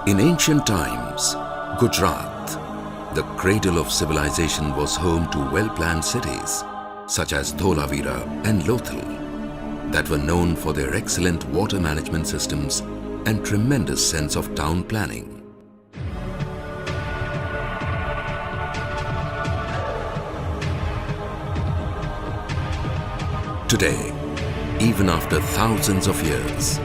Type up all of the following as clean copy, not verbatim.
In ancient times, Gujarat, the cradle of civilization, was home to well-planned cities such as Dholavira and Lothal that were known for their excellent water management systems and tremendous sense of town planning. Today, even after thousands of years,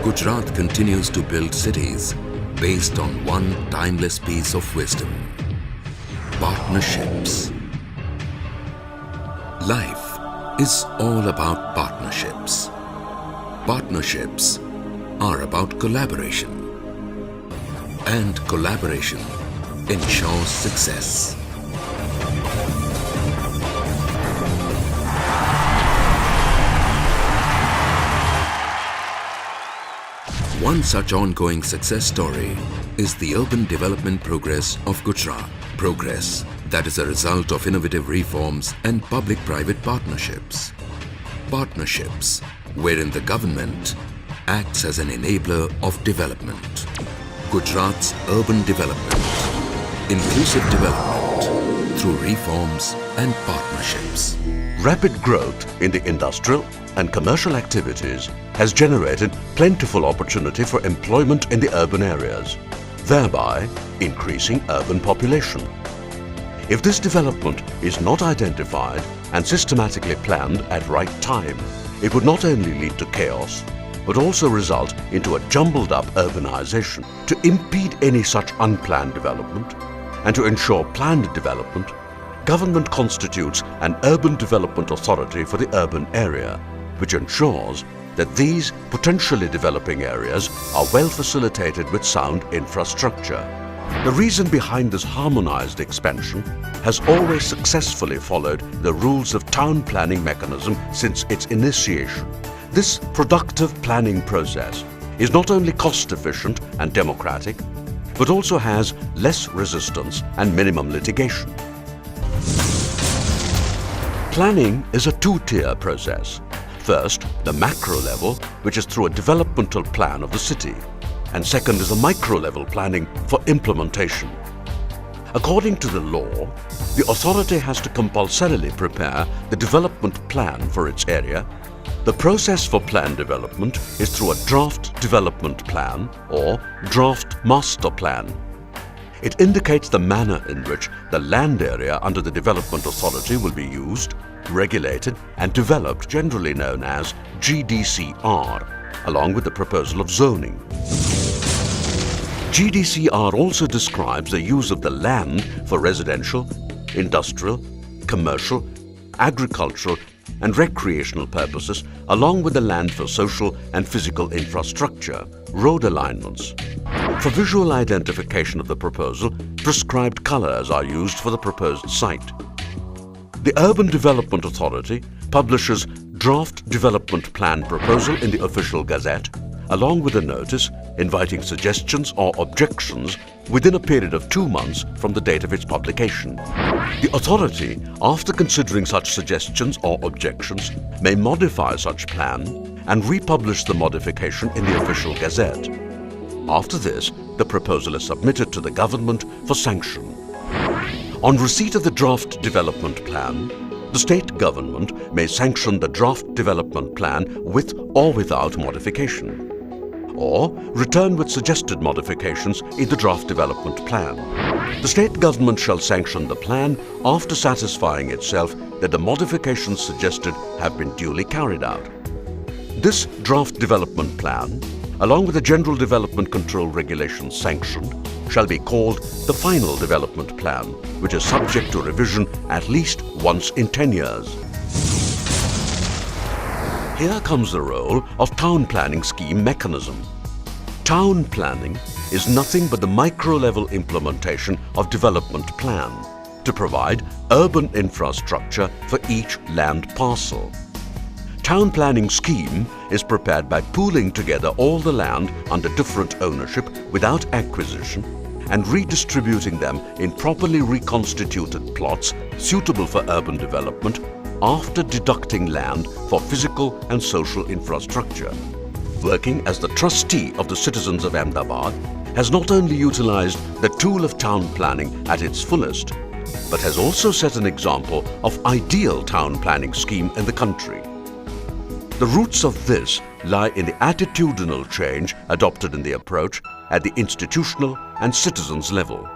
Gujarat continues to build cities based on one timeless piece of wisdom: partnerships. Life is all about partnerships. Partnerships are about collaboration, and collaboration ensures success. One such ongoing success story is the urban development progress of Gujarat. Progress that is a result of innovative reforms and public-private partnerships. Partnerships wherein the government acts as an enabler of development. Gujarat's urban development, inclusive development through reforms and partnerships. Rapid growth in the industrial and commercial activities has generated plentiful opportunity for employment in the urban areas, thereby increasing urban population. If this development is not identified and systematically planned at right time, it would not only lead to chaos, but also result into a jumbled up urbanization. To impede any such unplanned development and to ensure planned development, government constitutes an urban development authority for the urban area, which ensures that these potentially developing areas are well facilitated with sound infrastructure. The reason behind this harmonized expansion has always successfully followed the rules of town planning mechanism since its initiation. This productive planning process is not only cost efficient and democratic, but also has less resistance and minimum litigation. Planning is a two-tier process. First, the macro level, which is through a developmental plan of the city. And second is the micro-level planning for implementation. According to the law, the authority has to compulsorily prepare the development plan for its area. The process for plan development is through a draft development plan or draft master plan. It indicates the manner in which the land area under the development authority will be used, regulated and developed, generally known as GDCR, along with the proposal of zoning. GDCR also describes the use of the land for residential, industrial, commercial, agricultural and recreational purposes, along with the land for social and physical infrastructure, road alignments. For visual identification of the proposal, prescribed colors are used for the proposed site. The Urban Development Authority publishes draft development plan proposal in the Official Gazette, along with a notice inviting suggestions or objections within a period of 2 months from the date of its publication. The authority, after considering such suggestions or objections, may modify such plan and republish the modification in the Official Gazette. After this, the proposal is submitted to the government for sanction. On receipt of the draft development plan, the state government may sanction the draft development plan with or without modification, or return with suggested modifications in the draft development plan. The state government shall sanction the plan after satisfying itself that the modifications suggested have been duly carried out. This draft development plan, along with the General Development Control Regulations sanctioned, shall be called the Final Development Plan, which is subject to revision at least once in 10 years. Here comes the role of Town Planning Scheme mechanism. Town planning is nothing but the micro-level implementation of development plan to provide urban infrastructure for each land parcel. Town planning scheme is prepared by pooling together all the land under different ownership without acquisition and redistributing them in properly reconstituted plots suitable for urban development after deducting land for physical and social infrastructure. Working as the trustee of the citizens of Ahmedabad has not only utilized the tool of town planning at its fullest, but has also set an example of ideal town planning scheme in the country. The roots of this lie in the attitudinal change adopted in the approach at the institutional and citizens level.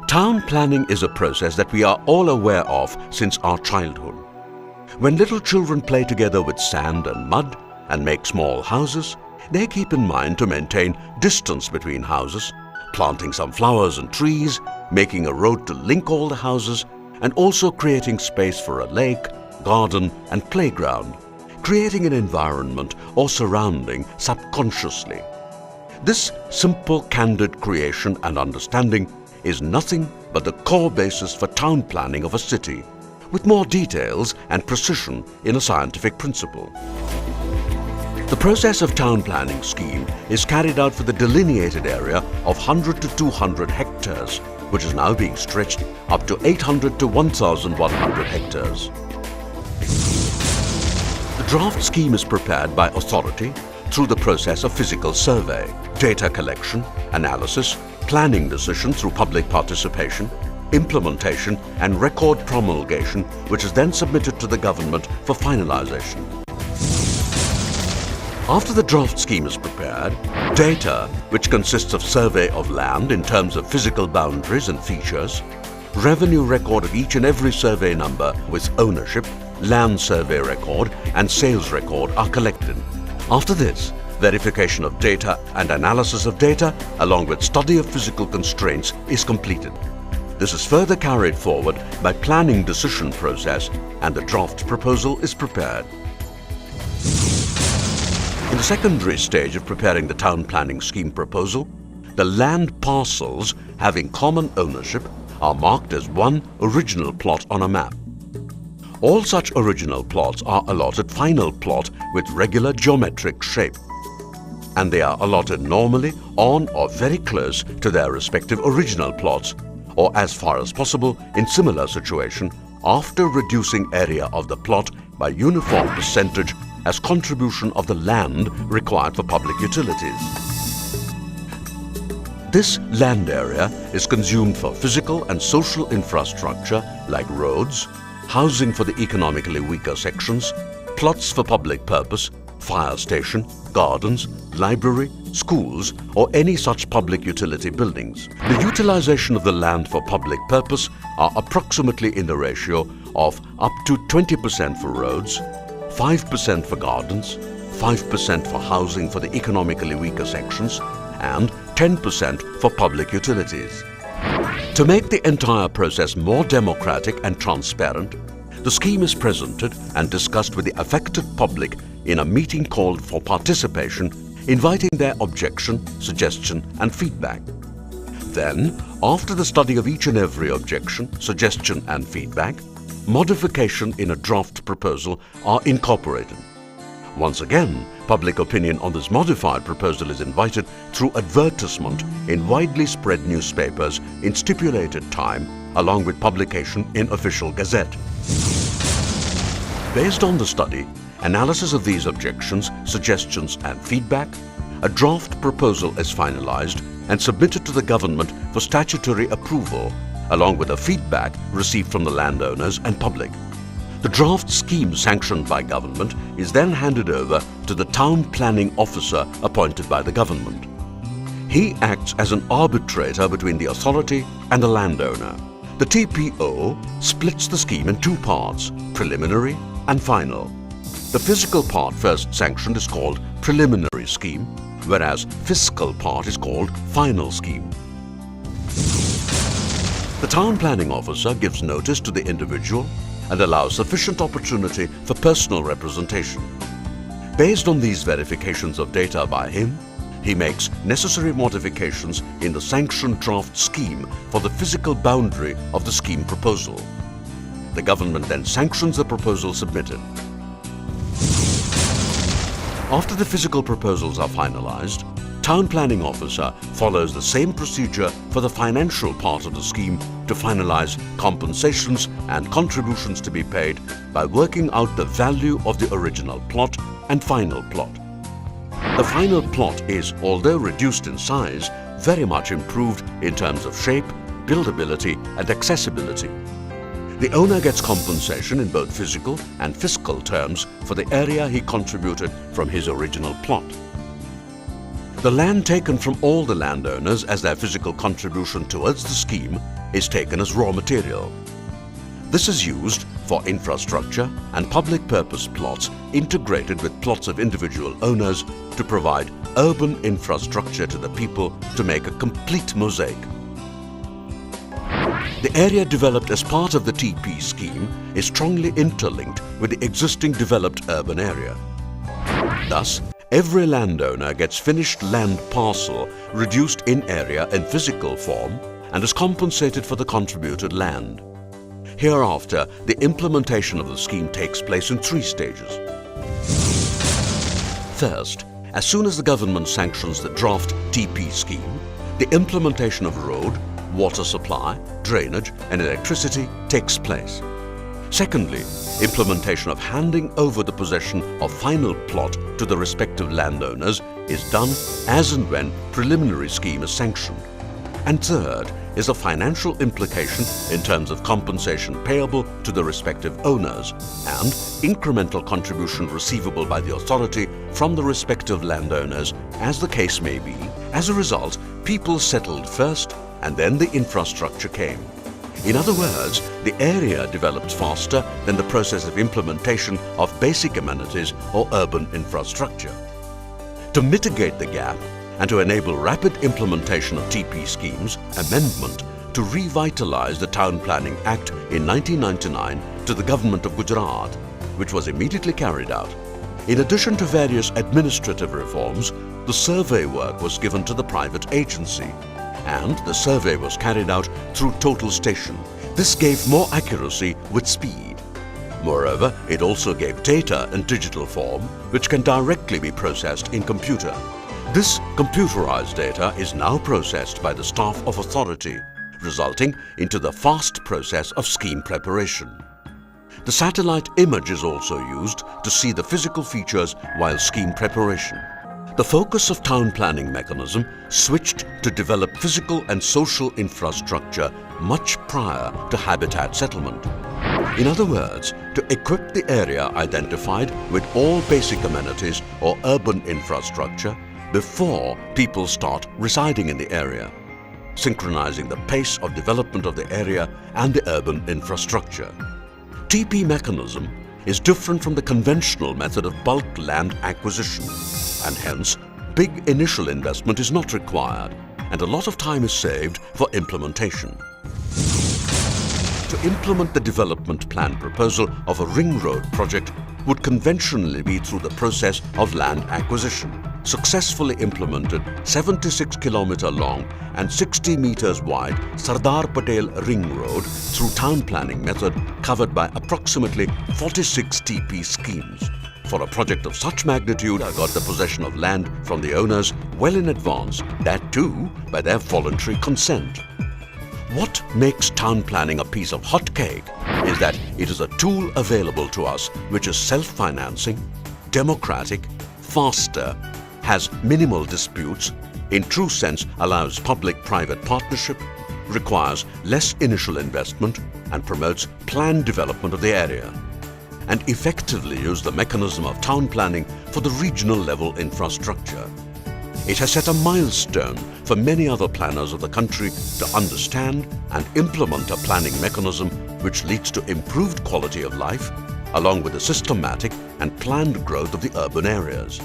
Town planning is a process that we are all aware of since our childhood. When little children play together with sand and mud and make small houses, they keep in mind to maintain distance between houses, planting some flowers and trees, making a road to link all the houses, and also creating space for a lake, garden and playground, creating an environment or surrounding subconsciously. This simple, candid creation and understanding is nothing but the core basis for town planning of a city, with more details and precision in a scientific principle. The process of town planning scheme is carried out for the delineated area of 100 to 200 hectares, which is now being stretched up to 800 to 1,100 hectares. The draft scheme is prepared by authority through the process of physical survey, data collection, analysis, planning decision through public participation, implementation and record promulgation, which is then submitted to the government for finalization. After the draft scheme is prepared, data, which consists of survey of land in terms of physical boundaries and features, revenue record of each and every survey number with ownership, land survey record and sales record are collected. After this, verification of data and analysis of data along with study of physical constraints is completed. This is further carried forward by planning decision process and the draft proposal is prepared. In the secondary stage of preparing the town planning scheme proposal, the land parcels having common ownership are marked as one original plot on a map. All such original plots are allotted final plot with regular geometric shape, and they are allotted normally on or very close to their respective original plots, or as far as possible in similar situation after reducing area of the plot by uniform percentage as contribution of the land required for public utilities. This land area is consumed for physical and social infrastructure like roads, housing for the economically weaker sections, plots for public purpose, fire station, gardens, library, schools or any such public utility buildings. The utilization of the land for public purpose are approximately in the ratio of up to 20% for roads, 5% for gardens, 5% for housing for the economically weaker sections, and 10% for public utilities. To make the entire process more democratic and transparent, the scheme is presented and discussed with the affected public in a meeting called for participation, inviting their objection, suggestion and feedback. Then, after the study of each and every objection, suggestion and feedback, modification in a draft proposal are incorporated. Once again, public opinion on this modified proposal is invited through advertisement in widely spread newspapers in stipulated time, along with publication in official gazette. Based on the study, analysis of these objections, suggestions and feedback, a draft proposal is finalized and submitted to the government for statutory approval, along with the feedback received from the landowners and public. The draft scheme sanctioned by government is then handed over to the town planning officer appointed by the government. He acts as an arbitrator between the authority and the landowner. The TPO splits the scheme in two parts, preliminary and final. The physical part first sanctioned is called preliminary scheme, whereas fiscal part is called final scheme. The town planning officer gives notice to the individual and allows sufficient opportunity for personal representation. Based on these verifications of data by him, he makes necessary modifications in the sanctioned draft scheme for the physical boundary of the scheme proposal. The government then sanctions the proposal submitted. After the physical proposals are finalized, Town Planning Officer follows the same procedure for the financial part of the scheme to finalize compensations and contributions to be paid by working out the value of the original plot and final plot. The final plot is, although reduced in size, very much improved in terms of shape, buildability and accessibility. The owner gets compensation in both physical and fiscal terms for the area he contributed from his original plot. The land taken from all the landowners as their physical contribution towards the scheme is taken as raw material. This is used for infrastructure and public purpose plots integrated with plots of individual owners to provide urban infrastructure to the people to make a complete mosaic. The area developed as part of the TP scheme is strongly interlinked with the existing developed urban area. Thus, every landowner gets finished land parcel reduced in area and physical form and is compensated for the contributed land. Hereafter, the implementation of the scheme takes place in 3 stages. First, as soon as the government sanctions the draft TP scheme, the implementation of road, water supply, drainage and electricity takes place. Secondly, implementation of handing over the possession of final plot to the respective landowners is done as and when preliminary scheme is sanctioned. And third is the financial implication in terms of compensation payable to the respective owners and incremental contribution receivable by the authority from the respective landowners as the case may be. As a result, people settled first and then the infrastructure came. In other words, the area developed faster than the process of implementation of basic amenities or urban infrastructure. To mitigate the gap and to enable rapid implementation of TP schemes, amendment to revitalize the Town Planning Act in 1999 to the Government of Gujarat, which was immediately carried out. In addition to various administrative reforms, the survey work was given to the private agency, and the survey was carried out through total station. This gave more accuracy with speed. Moreover, it also gave data in digital form, which can directly be processed in computer. This computerized data is now processed by the staff of authority, resulting into the fast process of scheme preparation. The satellite image is also used to see the physical features while scheme preparation. The focus of town planning mechanism switched to develop physical and social infrastructure much prior to habitat settlement. In other words, to equip the area identified with all basic amenities or urban infrastructure before people start residing in the area, synchronizing the pace of development of the area and the urban infrastructure. TP mechanism is different from the conventional method of bulk land acquisition, and hence big initial investment is not required and a lot of time is saved for implementation. To implement the development plan proposal of a ring road project would conventionally be through the process of land acquisition. Successfully implemented 76-kilometer long and 60 meters wide Sardar Patel Ring Road through town planning method covered by approximately 46 TP schemes. For a project of such magnitude, I got the possession of land from the owners well in advance, that too by their voluntary consent. What makes town planning a piece of hot cake is that it is a tool available to us which is self-financing, democratic, faster, has minimal disputes, in true sense allows public-private partnership, requires less initial investment and promotes planned development of the area, and effectively use the mechanism of town planning for the regional level infrastructure. It has set a milestone for many other planners of the country to understand and implement a planning mechanism which leads to improved quality of life, along with the systematic and planned growth of the urban areas.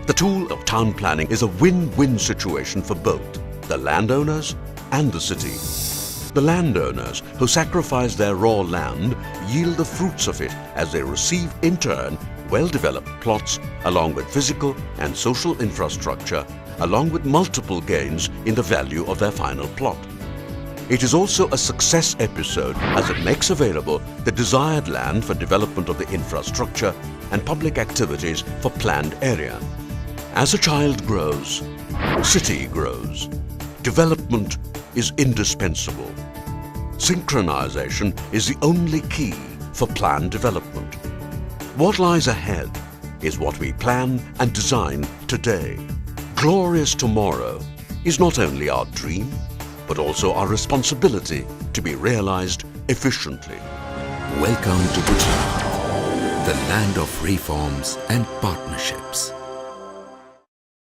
The tool of town planning is a win-win situation for both the landowners and the city. The landowners who sacrifice their raw land yield the fruits of it as they receive in turn well-developed plots along with physical and social infrastructure, along with multiple gains in the value of their final plot. It is also a success episode as it makes available the desired land for development of the infrastructure and public activities for planned area. As a child grows, city grows. Development is indispensable. Synchronization is the only key for planned development. What lies ahead is what we plan and design today. Glorious tomorrow is not only our dream, but also our responsibility to be realized efficiently. Welcome to Gujarat, the land of reforms and partnerships.